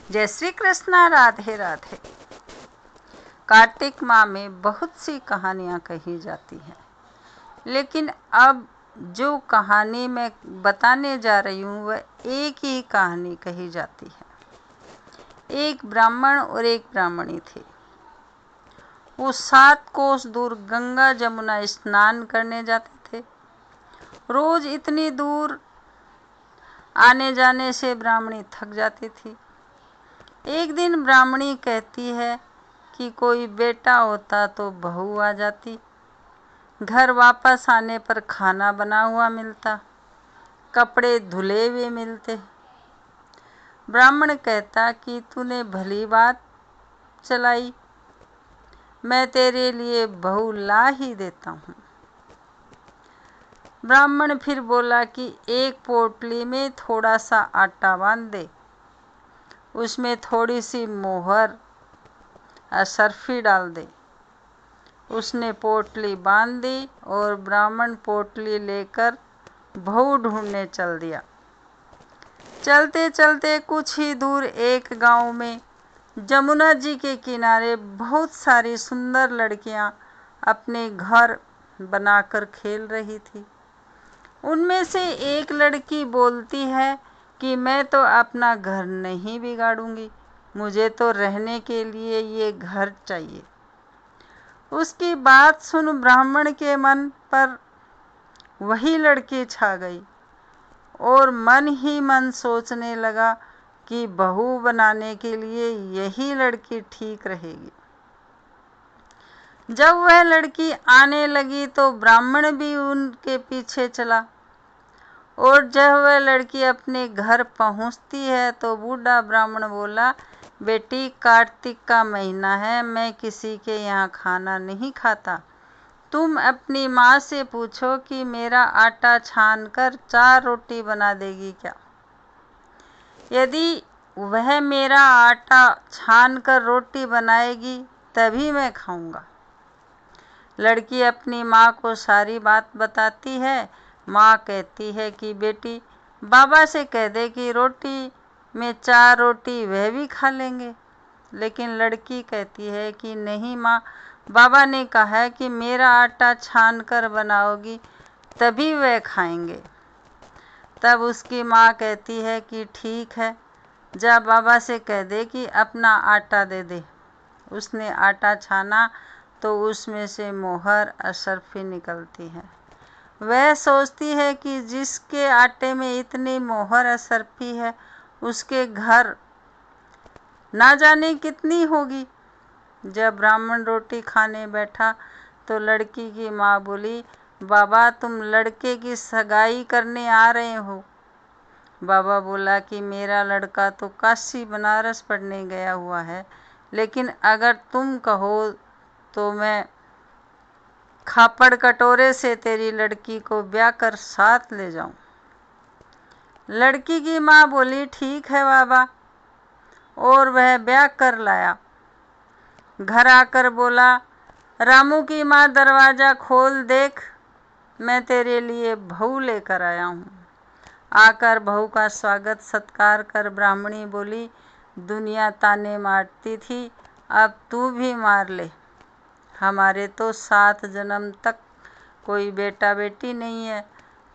जय श्री कृष्णा। राधे राधे। कार्तिक माह में बहुत सी कहानियाँ कही जाती हैं, लेकिन अब जो कहानी मैं बताने जा रही हूँ वह एक ही कहानी कही जाती है। एक ब्राह्मण और एक ब्राह्मणी थे। वो 7 कोस दूर गंगा जमुना स्नान करने जाते थे। रोज इतनी दूर आने जाने से ब्राह्मणी थक जाती थी। एक दिन ब्राह्मणी कहती है कि कोई बेटा होता तो बहू आ जाती, घर वापस आने पर खाना बना हुआ मिलता, कपड़े धुले हुए मिलते। ब्राह्मण कहता कि तूने भली बात चलाई, मैं तेरे लिए बहू ला ही देता हूँ। ब्राह्मण फिर बोला कि एक पोटली में थोड़ा सा आटा बांध दे, उसमें थोड़ी सी मोहर और सर्फी डाल दे। उसने पोटली बांध दी और ब्राह्मण पोटली लेकर बहू ढूंढने चल दिया। चलते चलते कुछ ही दूर एक गांव में जमुना जी के किनारे बहुत सारी सुंदर लड़कियां अपने घर बनाकर खेल रही थी। उनमें से एक लड़की बोलती है कि मैं तो अपना घर नहीं बिगाड़ूंगी, मुझे तो रहने के लिए ये घर चाहिए। उसकी बात सुन ब्राह्मण के मन पर वही लड़की छा गई और मन ही मन सोचने लगा कि बहू बनाने के लिए यही लड़की ठीक रहेगी। जब वह लड़की आने लगी तो ब्राह्मण भी उनके पीछे चला, और जब वह लड़की अपने घर पहुंचती है तो बूढ़ा ब्राह्मण बोला, बेटी कार्तिक का महीना है, मैं किसी के यहाँ खाना नहीं खाता। तुम अपनी माँ से पूछो कि मेरा आटा छान कर 4 रोटी बना देगी क्या। यदि वह मेरा आटा छान कर रोटी बनाएगी तभी मैं खाऊंगा। लड़की अपनी माँ को सारी बात बताती है। माँ कहती है कि बेटी बाबा से कह दे कि रोटी में 4 रोटी वह भी खा लेंगे। लेकिन लड़की कहती है कि नहीं माँ, बाबा ने कहा है कि मेरा आटा छान कर बनाओगी तभी वह खाएंगे। तब उसकी माँ कहती है कि ठीक है, जा बाबा से कह दे कि अपना आटा दे दे। उसने आटा छाना तो उसमें से मोहर और सर्फी निकलती है। वह सोचती है कि जिसके आटे में इतनी मोहर और सर्फी है उसके घर ना जाने कितनी होगी। जब ब्राह्मण रोटी खाने बैठा तो लड़की की माँ बोली, बाबा तुम लड़के की सगाई करने आ रहे हो। बाबा बोला कि मेरा लड़का तो काशी बनारस पढ़ने गया हुआ है, लेकिन अगर तुम कहो तो मैं खापड़ कटोरे से तेरी लड़की को ब्याह कर साथ ले जाऊं। लड़की की माँ बोली, ठीक है बाबा, और वह ब्याह कर लाया। घर आकर बोला, रामू की माँ दरवाज़ा खोल देख, मैं तेरे लिए बहू लेकर आया हूँ। आकर बहू का स्वागत सत्कार कर ब्राह्मणी बोली, दुनिया ताने मारती थी, अब तू भी मार ले। हमारे तो 7 जन्म तक कोई बेटा बेटी नहीं है,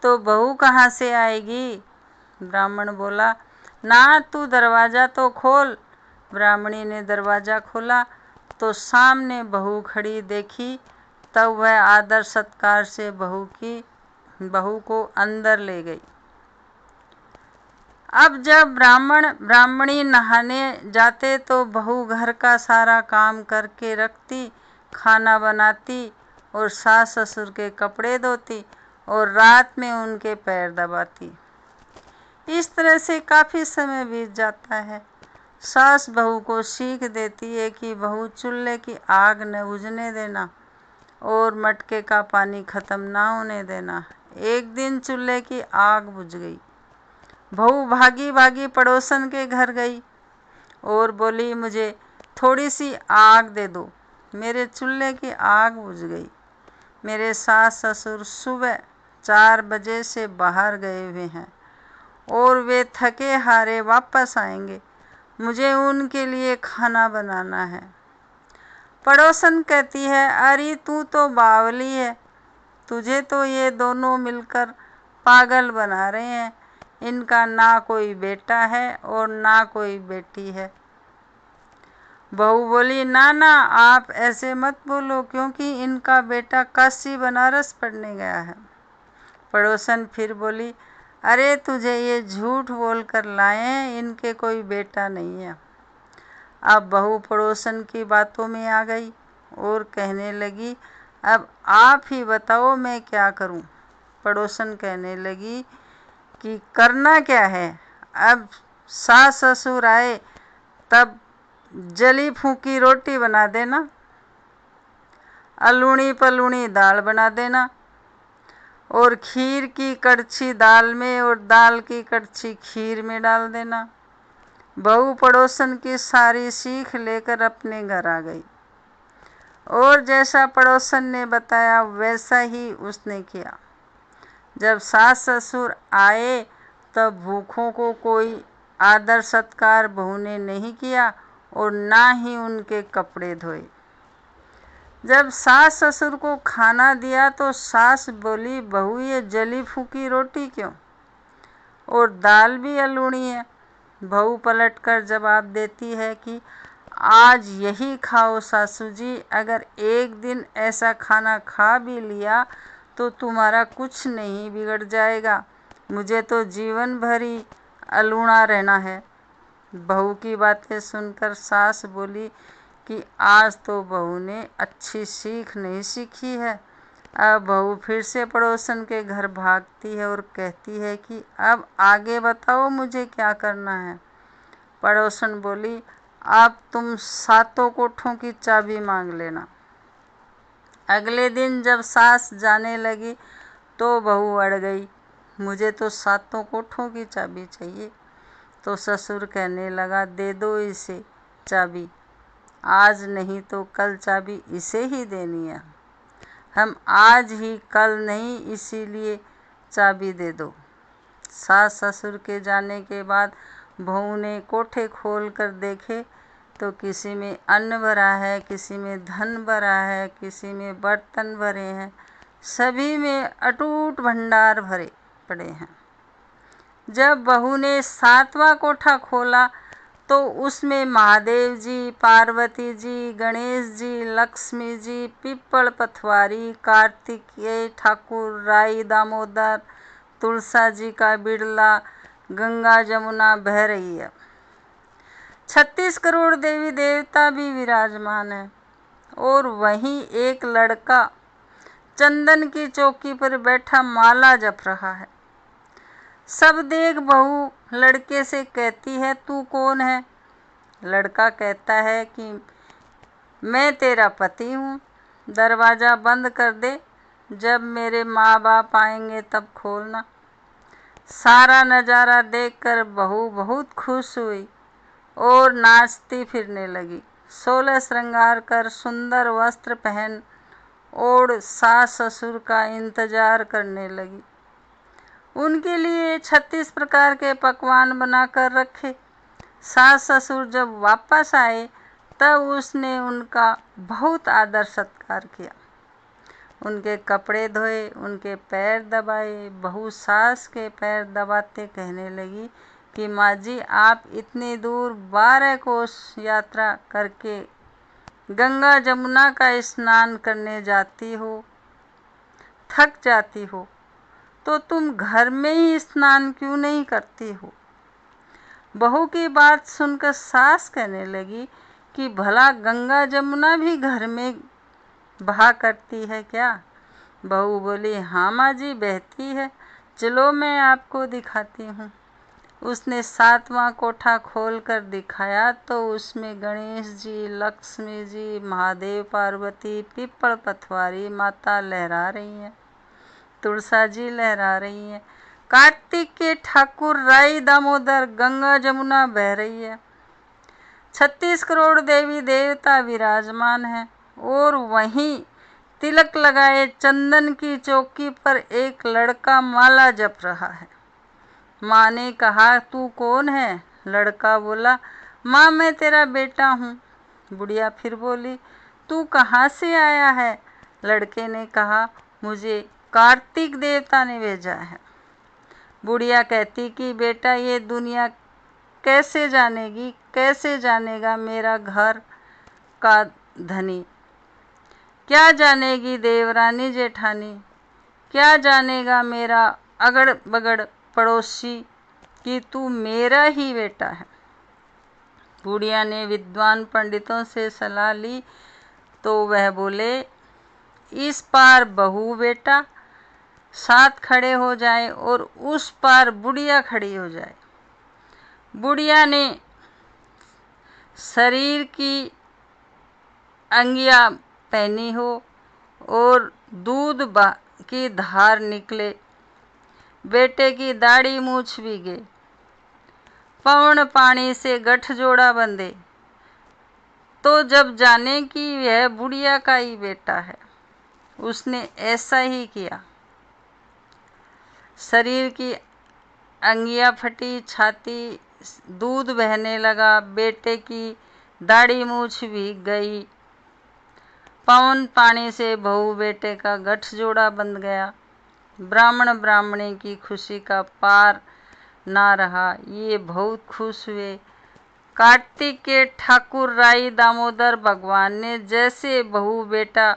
तो बहू कहाँ से आएगी। ब्राह्मण बोला, ना तू दरवाज़ा तो खोल। ब्राह्मणी ने दरवाज़ा खोला तो सामने बहू खड़ी देखी। तब वह आदर सत्कार से बहू को अंदर ले गई। अब जब ब्राह्मण ब्राह्मणी नहाने जाते तो बहू घर का सारा काम करके रखती, खाना बनाती और सास ससुर के कपड़े धोती और रात में उनके पैर दबाती। इस तरह से काफ़ी समय बीत जाता है। सास बहू को सीख देती है कि बहू चूल्हे की आग न बुझने देना और मटके का पानी ख़त्म ना होने देना। एक दिन चूल्हे की आग बुझ गई। बहू भागी भागी पड़ोसन के घर गई और बोली, मुझे थोड़ी सी आग दे दो, मेरे चूल्हे की आग बुझ गई। मेरे सास ससुर सुबह 4 बजे से बाहर गए हुए हैं और वे थके हारे वापस आएंगे। मुझे उनके लिए खाना बनाना है। पड़ोसन कहती है, अरे तू तो बावली है, तुझे तो ये दोनों मिलकर पागल बना रहे हैं। इनका ना कोई बेटा है और ना कोई बेटी है। बहू बोली, ना ना, आप ऐसे मत बोलो, क्योंकि इनका बेटा काशी बनारस पढ़ने गया है। पड़ोसन फिर बोली, अरे तुझे ये झूठ बोल कर लाए हैं, इनके कोई बेटा नहीं है। अब बहू पड़ोसन की बातों में आ गई और कहने लगी, अब आप ही बताओ मैं क्या करूं। पड़ोसन कहने लगी कि करना क्या है, अब सास ससुर आए तब जली फूकी रोटी बना देना, अलूणी पलूणी दाल बना देना, और खीर की कड़छी दाल में और दाल की कड़छी खीर में डाल देना। बहू पड़ोसन की सारी सीख लेकर अपने घर आ गई और जैसा पड़ोसन ने बताया वैसा ही उसने किया। जब सास ससुर आए तब भूखों को कोई आदर सत्कार बहू ने नहीं किया और ना ही उनके कपड़े धोए। जब सास ससुर को खाना दिया तो सास बोली, बहू ये जली फूकी रोटी क्यों, और दाल भी अलूणी है। बहू पलटकर जवाब देती है कि आज यही खाओ सासू जी, अगर एक दिन ऐसा खाना खा भी लिया तो तुम्हारा कुछ नहीं बिगड़ जाएगा, मुझे तो जीवन भर ही अलूणा रहना है। बहू की बातें सुनकर सास बोली कि आज तो बहू ने अच्छी सीख नहीं सीखी है। अब बहू फिर से पड़ोसन के घर भागती है और कहती है कि अब आगे बताओ मुझे क्या करना है। पड़ोसन बोली, अब तुम सातों कोठों की चाबी मांग लेना। अगले दिन जब सास जाने लगी तो बहू अड़ गई, मुझे तो सातों कोठों की चाबी चाहिए। तो ससुर कहने लगा, दे दो इसे चाबी, आज नहीं तो कल चाबी इसे ही देनी है। हम आज ही कल नहीं, इसीलिए चाबी दे दो। सास ससुर के जाने के बाद बहू ने कोठे खोल कर देखे तो किसी में अन्न भरा है, किसी में धन भरा है, किसी में बर्तन भरे हैं, सभी में अटूट भंडार भरे पड़े हैं। जब बहू ने सातवां कोठा खोला तो उसमें महादेव जी, पार्वती जी, गणेश जी, लक्ष्मी जी, पिप्पल पथवारी, कार्तिकेय ठाकुर, राई दामोदर, तुलसा जी का बिड़ला, गंगा जमुना बह रही है। 36 करोड़ देवी देवता भी विराजमान है और वहीं एक लड़का चंदन की चौकी पर बैठा माला जप रहा है। सब देख बहू लड़के से कहती है, तू कौन है? लड़का कहता है कि मैं तेरा पति हूँ, दरवाज़ा बंद कर दे, जब मेरे माँ बाप आएंगे तब खोलना। सारा नज़ारा देखकर बहू बहुत खुश हुई और नाचती फिरने लगी। 16 श्रृंगार कर सुंदर वस्त्र पहन और सास ससुर का इंतजार करने लगी। उनके लिए 36 प्रकार के पकवान बनाकर रखे। सास ससुर जब वापस आए तब उसने उनका बहुत आदर सत्कार किया, उनके कपड़े धोए, उनके पैर दबाए। बहू सास के पैर दबाते कहने लगी कि माँ जी, आप इतनी दूर 12 कोस यात्रा करके गंगा जमुना का स्नान करने जाती हो, थक जाती हो, तो तुम घर में ही स्नान क्यों नहीं करती हो? बहू की बात सुनकर सास कहने लगी कि भला गंगा जमुना भी घर में बहा करती है क्या? बहू बोली, हाँ माँ जी, बहती है, चलो मैं आपको दिखाती हूँ। उसने 7वां कोठा खोल कर दिखाया तो उसमें गणेश जी, लक्ष्मी जी, महादेव, पार्वती, पिप्पल पथवारी माता लहरा रही हैं, तुलसा जी लहरा रही हैं, कार्तिक के ठाकुर, राई दामोदर, गंगा जमुना बह रही है। 36 करोड़ देवी देवता विराजमान हैं और वहीं तिलक लगाए चंदन की चौकी पर एक लड़का माला जप रहा है। माँ ने कहा, तू कौन है? लड़का बोला, माँ मैं तेरा बेटा हूँ। बुढ़िया फिर बोली, तू कहाँ से आया है? लड़के ने कहा, मुझे कार्तिक देवता ने भेजा है। बुढ़िया कहती कि बेटा ये दुनिया कैसे जानेगी, कैसे जानेगा मेरा घर का धनी? क्या जानेगी देवरानी जेठानी? क्या जानेगा मेरा अगड़ बगड़ पड़ोसी कि तू मेरा ही बेटा है? बुढ़िया ने विद्वान पंडितों से सलाह ली तो वह बोले, इस पार बहू बेटा साथ खड़े हो जाए और उस पार बुढ़िया खड़ी हो जाए। बुढ़िया ने शरीर की अंगिया पहनी हो और दूध की धार निकले, बेटे की दाढ़ी मूछ भीगे, पवन पानी से गठजोड़ा बंधे, तो जब जाने कि यह बुढ़िया का ही बेटा है। उसने ऐसा ही किया। शरीर की अंगिया फटी, छाती दूध बहने लगा, बेटे की दाढ़ी मूछ भीग गई, पवन पानी से बहू बेटे का गठजोड़ा बंध गया। ब्राह्मण ब्राह्मणी की खुशी का पार ना रहा। ये बहुत खुश हुए। कार्तिक के ठाकुर राई दामोदर भगवान ने जैसे बहू बेटा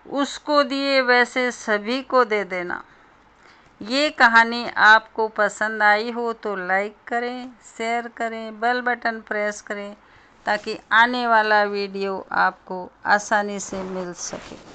उसको दिए वैसे सभी को दे देना। ये कहानी आपको पसंद आई हो तो लाइक करें, शेयर करें, बेल बटन प्रेस करें ताकि आने वाला वीडियो आपको आसानी से मिल सके।